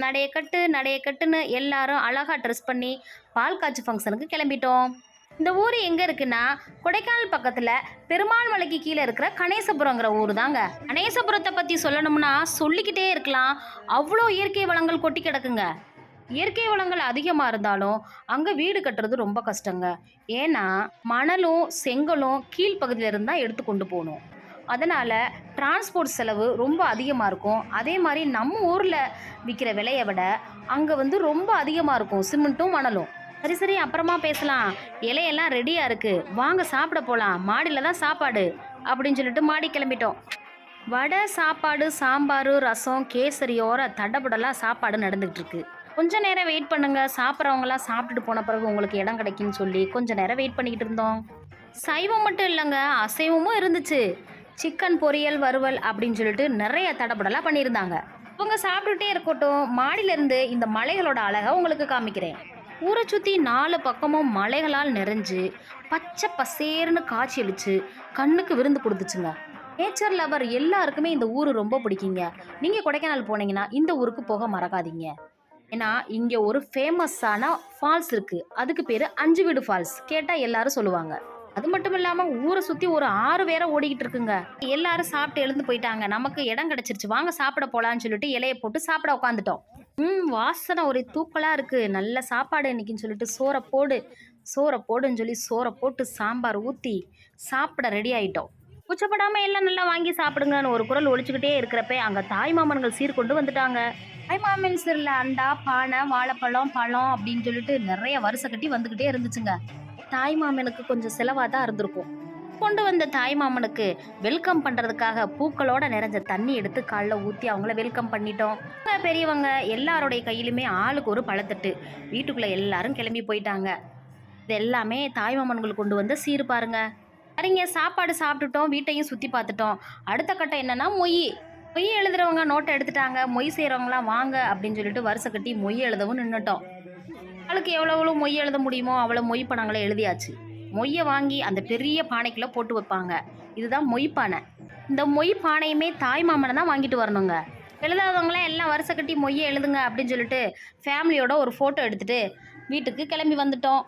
நடைய கட்டுன்னு எல்லாரும் அழகா ட்ரெஸ் பண்ணி பால் காய்ச்சி ஃபங்க்ஷனுக்கு கிளம்பிட்டோம். இந்த ஊர் எங்கே இருக்குன்னா கொடைக்கானல் பக்கத்தில் பெருமாள் மலைக்கு கீழே இருக்கிற கணேசபுரங்கிற ஊர் தாங்க. கணேசபுரத்தை பற்றி சொல்லணும்னா சொல்லிக்கிட்டே இருக்கலாம். அவ்வளோ இயற்கை வளங்கள் கொட்டி கிடக்குங்க. இயற்கை வளங்கள் அதிகமாக இருந்தாலும் அங்கே வீடு கட்டுறது ரொம்ப கஷ்டங்க. ஏன்னா மணலும் செங்கலும் கீழ்ப்பகுதியில இருந்து தான் எடுத்து கொண்டு போகணும். அதனால் டிரான்ஸ்போர்ட் செலவு ரொம்ப அதிகமாக இருக்கும். அதே மாதிரி நம்ம ஊரில் விற்கிற விலையை விட அங்கே ரொம்ப அதிகமாக இருக்கும் சிமெண்ட்டும் மணலும். சரி அப்புறமா பேசலாம். இலையெல்லாம் ரெடியாக இருக்குது, வாங்க சாப்பிட போகலாம், மாடியில் தான் சாப்பாடு அப்படின்னு சொல்லிட்டு மாடி கிளம்பிட்டோம். வடை சாப்பாடு சாம்பார் ரசம் கேசரியோர தடபுடலாக சாப்பாடு நடந்துகிட்டு இருக்கு. கொஞ்ச நேரம் வெயிட் பண்ணுங்க, சாப்பிட்றவங்களாம் சாப்பிட்டுட்டு போன பிறகு உங்களுக்கு இடம் கிடைக்குன்னு சொல்லி கொஞ்ச நேரம் வெயிட் பண்ணிக்கிட்டு இருந்தோம். சைவம் மட்டும் இல்லைங்க, அசைவமும் இருந்துச்சு. சிக்கன் பொரியல் வறுவல் அப்படின்னு சொல்லிட்டு நிறைய தடபுடலாக பண்ணியிருந்தாங்க. இவங்க சாப்பிட்டுட்டே இருக்கட்டும், மாடியிலேருந்து இந்த மலைகளோட அழகை உங்களுக்கு காமிக்கிறேன். ஊரை சுற்றி 4 பக்கமும் மலைகளால் நிறைஞ்சு பச்சை பசேர்னு காய்ச்சலிச்சு கண்ணுக்கு விருந்து கொடுத்துச்சுங்க. நேச்சர் லவர் எல்லாருக்குமே இந்த ஊர் ரொம்ப பிடிக்குங்க. நீங்கள் கொடைக்கானல் போனீங்கன்னா இந்த ஊருக்கு போக மறக்காதீங்க. ஏன்னா இங்கே ஒரு ஃபேமஸான ஃபால்ஸ் இருக்குது. அதுக்கு பேர் 5 வீடு ஃபால்ஸ். கேட்டால் எல்லாரும் சொல்லுவாங்க. அது மட்டும் இல்லாமல் ஊரை சுற்றி ஒரு 6 வேற ஓடிக்கிட்டு இருக்குங்க. எல்லாரும் சாப்பிட்டு எழுந்து போயிட்டாங்க. நமக்கு இடம் கிடச்சிருச்சு, வாங்க சாப்பிட போகலான்னு சொல்லிட்டு இலையை போட்டு சாப்பிட உட்காந்துட்டோம். வாசனை ஒரே தூக்கலாக இருக்குது. நல்ல சாப்பாடு இன்னைக்குன்னு சொல்லிட்டு சோறை போடுன்னு சொல்லி சோறை போட்டு சாம்பார் ஊற்றி சாப்பிட ரெடி ஆகிட்டோம். கூச்சப்படாமல் எல்லாம் நல்லா வாங்கி சாப்பிடுங்கன்னு ஒரு குரல் ஒழிச்சுக்கிட்டே இருக்கிறப்ப அங்கே தாய்மாமன்கள் சீர் கொண்டு வந்துட்டாங்க. தாய்மாமன் சீரில் அண்டா பானை வாழைப்பழம் பழம் அப்படின்னு சொல்லிட்டு நிறைய வரிசை கட்டி வந்துக்கிட்டே இருந்துச்சுங்க. தாய்மாமனுக்கு கொஞ்சம் செலவாக தான் இருந்திருக்கும். கொண்டு வந்த தாய்மாமனுக்கு வெல்கம் பண்ணுறதுக்காக பூக்களோட நிறைஞ்ச தண்ணி எடுத்து காலில் ஊற்றி அவங்கள வெல்கம் பண்ணிட்டோம். பெரியவங்க எல்லாருடைய கையிலுமே ஆளுக்கு ஒரு பழத்தட்டு. வீட்டுக்குள்ளே எல்லாரும் கிளம்பி போயிட்டாங்க. இது எல்லாமே தாய்மாமன்கள் கொண்டு வந்து சீர் பாருங்க. சரிங்க, சாப்பாடு சாப்பிட்டுட்டோம், வீட்டையும் சுற்றி பார்த்துட்டோம். அடுத்த கட்டம் என்னன்னா மொய் எழுதுறவங்க நோட்டை எடுத்துட்டாங்க. மொய் செய்கிறவங்களாம் வாங்க அப்படின்னு சொல்லிட்டு வரிசை கட்டி மொய் எழுதவும் நின்றுட்டோம். அவளுக்கு எவ்வளோ மொய் எழுத முடியுமோ அவ்வளோ மொய் பணங்களை எழுதியாச்சு. மொய்யை வாங்கி அந்த பெரிய பானைக்குள்ளே போட்டு வைப்பாங்க. இதுதான் மொய் பானை. இந்த மொய் பானையுமே தாய்மாமனை தான் வாங்கிட்டு வரணுங்க. எழுதாதவங்களாம் எல்லாம் வரிசை கட்டி மொய்யை எழுதுங்க அப்படின்னு சொல்லிட்டு ஃபேமிலியோட ஒரு ஃபோட்டோ எடுத்துகிட்டு வீட்டுக்கு கிளம்பி வந்துட்டோம்.